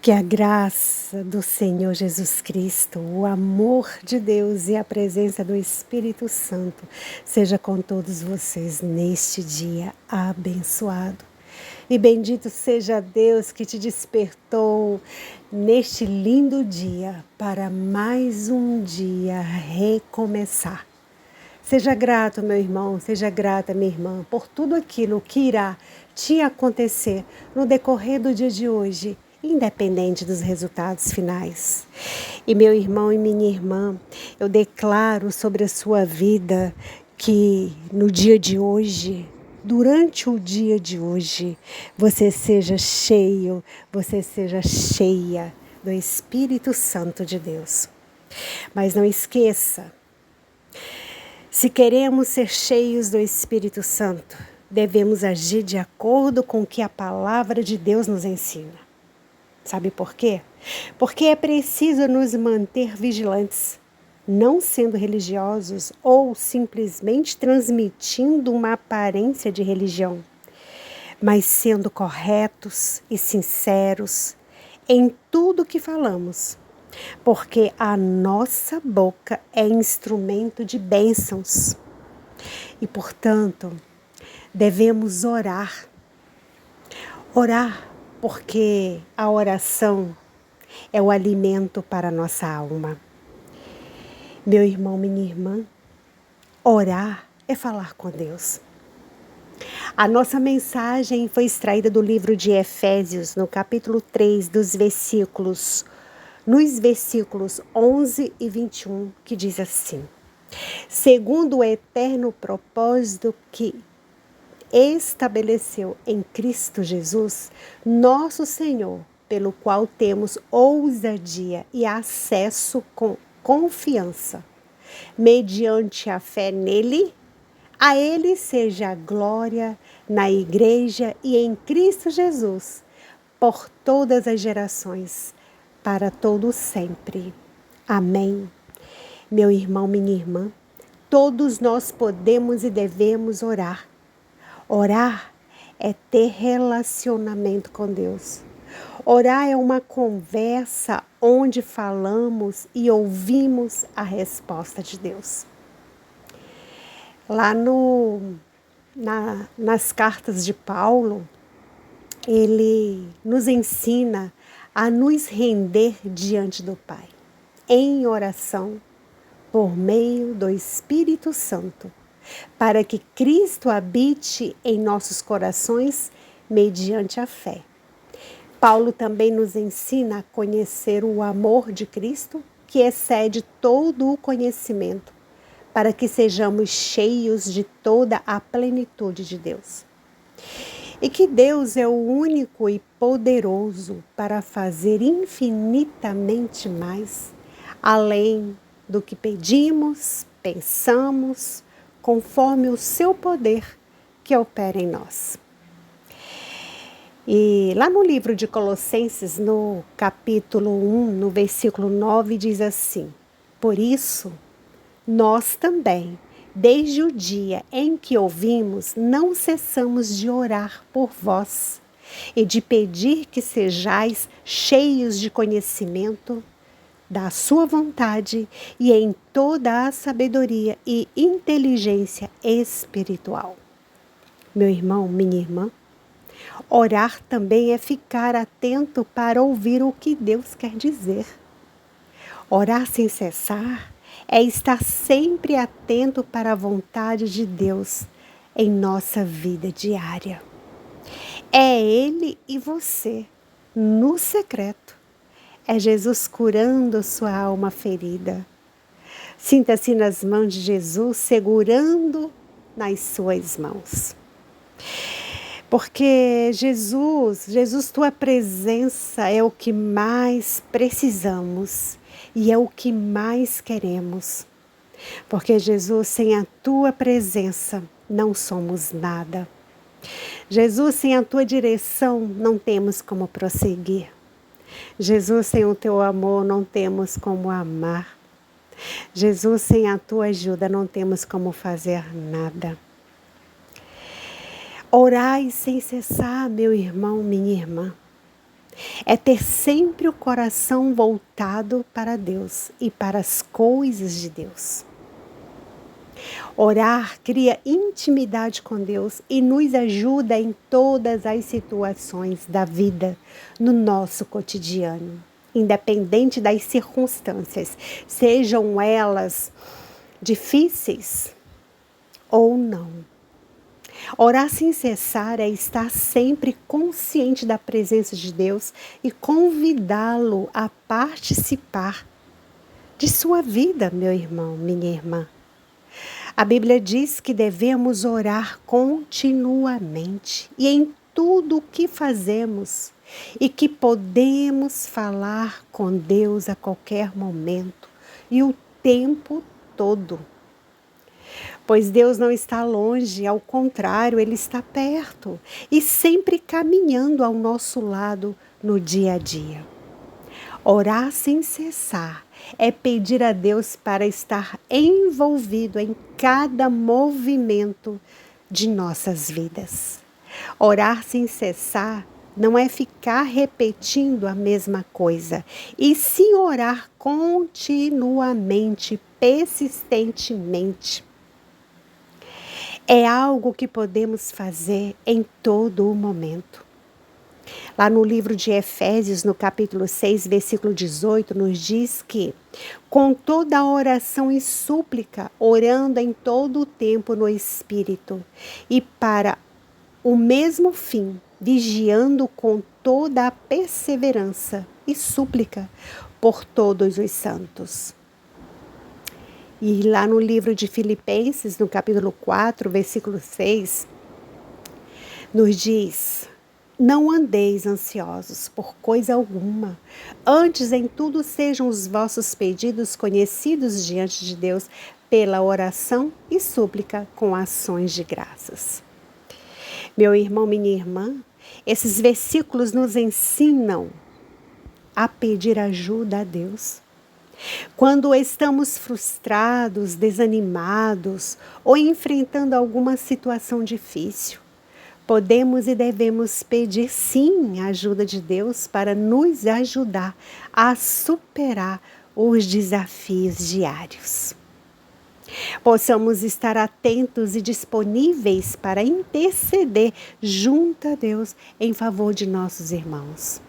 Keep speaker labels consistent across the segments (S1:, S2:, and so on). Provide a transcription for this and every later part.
S1: Que a graça do Senhor Jesus Cristo, o amor de Deus e a presença do Espírito Santo seja com todos vocês neste dia abençoado. E bendito seja Deus que te despertou neste lindo dia para mais um dia recomeçar. Seja grato, meu irmão, seja grata, minha irmã, por tudo aquilo que irá te acontecer no decorrer do dia de hoje, independente dos resultados finais. E meu irmão e minha irmã, eu declaro sobre a sua vida que no dia de hoje, durante o dia de hoje, você seja cheio, você seja cheia do Espírito Santo de Deus. Mas não esqueça, se queremos ser cheios do Espírito Santo, devemos agir de acordo com o que a palavra de Deus nos ensina. Sabe por quê? Porque é preciso nos manter vigilantes, não sendo religiosos ou simplesmente transmitindo uma aparência de religião, mas sendo corretos e sinceros em tudo que falamos. Porque a nossa boca é instrumento de bênçãos e, portanto, devemos orar. Orar porque a oração é o alimento para a nossa alma. Meu irmão, minha irmã, orar é falar com Deus. A nossa mensagem foi extraída do livro de Efésios, no capítulo 3, nos versículos 11 e 21, que diz assim: segundo o eterno propósito que estabeleceu em Cristo Jesus, nosso Senhor, pelo qual temos ousadia e acesso com confiança, mediante a fé nele, a ele seja a glória na igreja e em Cristo Jesus, por todas as gerações, para todo sempre. Amém. Meu irmão, minha irmã, todos nós podemos e devemos orar. Orar é ter relacionamento com Deus. Orar é uma conversa onde falamos e ouvimos a resposta de Deus. Lá nas cartas de Paulo, ele nos ensina a nos render diante do Pai, em oração, por meio do Espírito Santo, para que Cristo habite em nossos corações mediante a fé. Paulo também nos ensina a conhecer o amor de Cristo, que excede todo o conhecimento, para que sejamos cheios de toda a plenitude de Deus. E que Deus é o único e poderoso para fazer infinitamente mais, além do que pedimos, pensamos, conforme o seu poder que opera em nós. E lá no livro de Colossenses, no capítulo 1, no versículo 9, diz assim: por isso, nós também, desde o dia em que ouvimos, não cessamos de orar por vós e de pedir que sejais cheios de conhecimento da sua vontade e em toda a sabedoria e inteligência espiritual. Meu irmão, minha irmã, orar também é ficar atento para ouvir o que Deus quer dizer. Orar sem cessar é estar sempre atento para a vontade de Deus em nossa vida diária. É Ele e você, no secreto. É Jesus curando sua alma ferida. Sinta-se nas mãos de Jesus, segurando nas suas mãos. Porque Jesus, tua presença é o que mais precisamos e é o que mais queremos. Porque Jesus, sem a tua presença, não somos nada. Jesus, sem a tua direção, não temos como prosseguir. Jesus, sem o teu amor, não temos como amar. Jesus, sem a tua ajuda, não temos como fazer nada. Orai sem cessar, meu irmão, minha irmã. É ter sempre o coração voltado para Deus e para as coisas de Deus. Orar cria intimidade com Deus e nos ajuda em todas as situações da vida, no nosso cotidiano, independente das circunstâncias, sejam elas difíceis ou não. Orar sem cessar é estar sempre consciente da presença de Deus e convidá-lo a participar de sua vida, meu irmão, minha irmã. A Bíblia diz que devemos orar continuamente e em tudo o que fazemos e que podemos falar com Deus a qualquer momento e o tempo todo. Pois Deus não está longe, ao contrário, Ele está perto e sempre caminhando ao nosso lado no dia a dia. Orar sem cessar é pedir a Deus para estar envolvido em cada movimento de nossas vidas. Orar sem cessar não é ficar repetindo a mesma coisa, e sim orar continuamente, persistentemente. É algo que podemos fazer em todo o momento. Lá no livro de Efésios, no capítulo 6, versículo 18, nos diz que, com toda a oração e súplica, orando em todo o tempo no Espírito, e para o mesmo fim, vigiando com toda a perseverança e súplica por todos os santos. E lá no livro de Filipenses, no capítulo 4, versículo 6, nos diz: não andeis ansiosos por coisa alguma, antes em tudo sejam os vossos pedidos conhecidos diante de Deus pela oração e súplica com ações de graças. Meu irmão, minha irmã, esses versículos nos ensinam a pedir ajuda a Deus. Quando estamos frustrados, desanimados ou enfrentando alguma situação difícil, podemos e devemos pedir sim a ajuda de Deus para nos ajudar a superar os desafios diários. Possamos estar atentos e disponíveis para interceder junto a Deus em favor de nossos irmãos.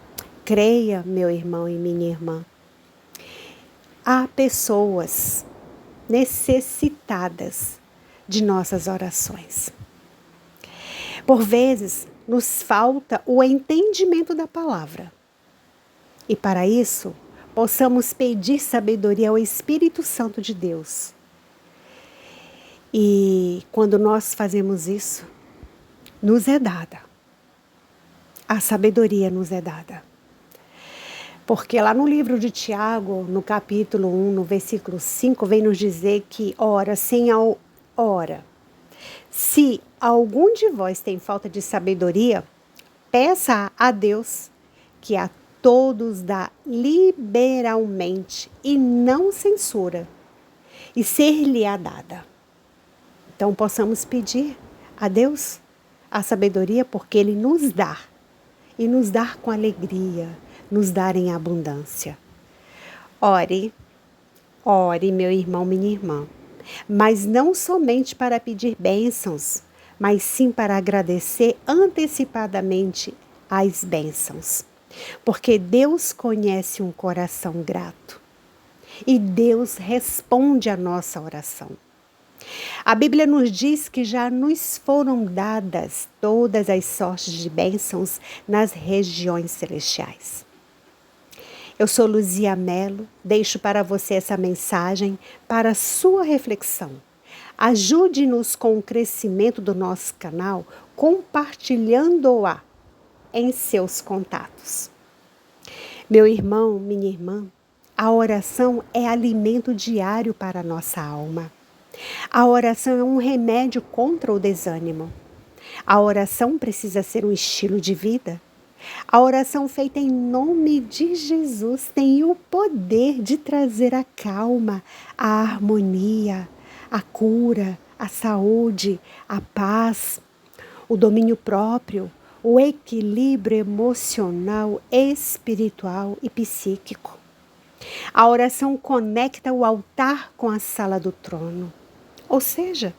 S1: Creia, meu irmão e minha irmã. Há pessoas necessitadas de nossas orações. Por vezes, nos falta o entendimento da palavra. E para isso, possamos pedir sabedoria ao Espírito Santo de Deus. E quando nós fazemos isso, nos é dada. A sabedoria nos é dada. Porque lá no livro de Tiago, no capítulo 1, no versículo 5, vem nos dizer que ora sem a hora. Se algum de vós tem falta de sabedoria, peça a Deus, que a todos dá liberalmente e não censura, e ser-lhe-á dada. Então possamos pedir a Deus a sabedoria, porque Ele nos dá, e nos dá com alegria, nos dá em abundância. Ore, meu irmão, minha irmã, mas não somente para pedir bênçãos, mas sim para agradecer antecipadamente as bênçãos. Porque Deus conhece um coração grato e Deus responde à nossa oração. A Bíblia nos diz que já nos foram dadas todas as sortes de bênçãos nas regiões celestiais. Eu sou Luzia Mello, deixo para você essa mensagem para sua reflexão. Ajude-nos com o crescimento do nosso canal, compartilhando-a em seus contatos. Meu irmão, minha irmã, a oração é alimento diário para a nossa alma. A oração é um remédio contra o desânimo. A oração precisa ser um estilo de vida. A oração feita em nome de Jesus tem o poder de trazer a calma, a harmonia, a cura, a saúde, a paz, o domínio próprio, o equilíbrio emocional, espiritual e psíquico. A oração conecta o altar com a sala do trono. Ou seja,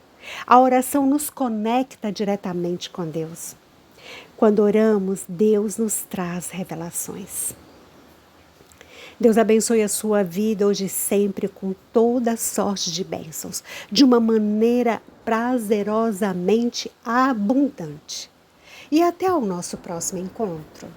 S1: a oração nos conecta diretamente com Deus. Quando oramos, Deus nos traz revelações. Deus abençoe a sua vida hoje e sempre com toda sorte de bênçãos, de uma maneira prazerosamente abundante. E até o nosso próximo encontro.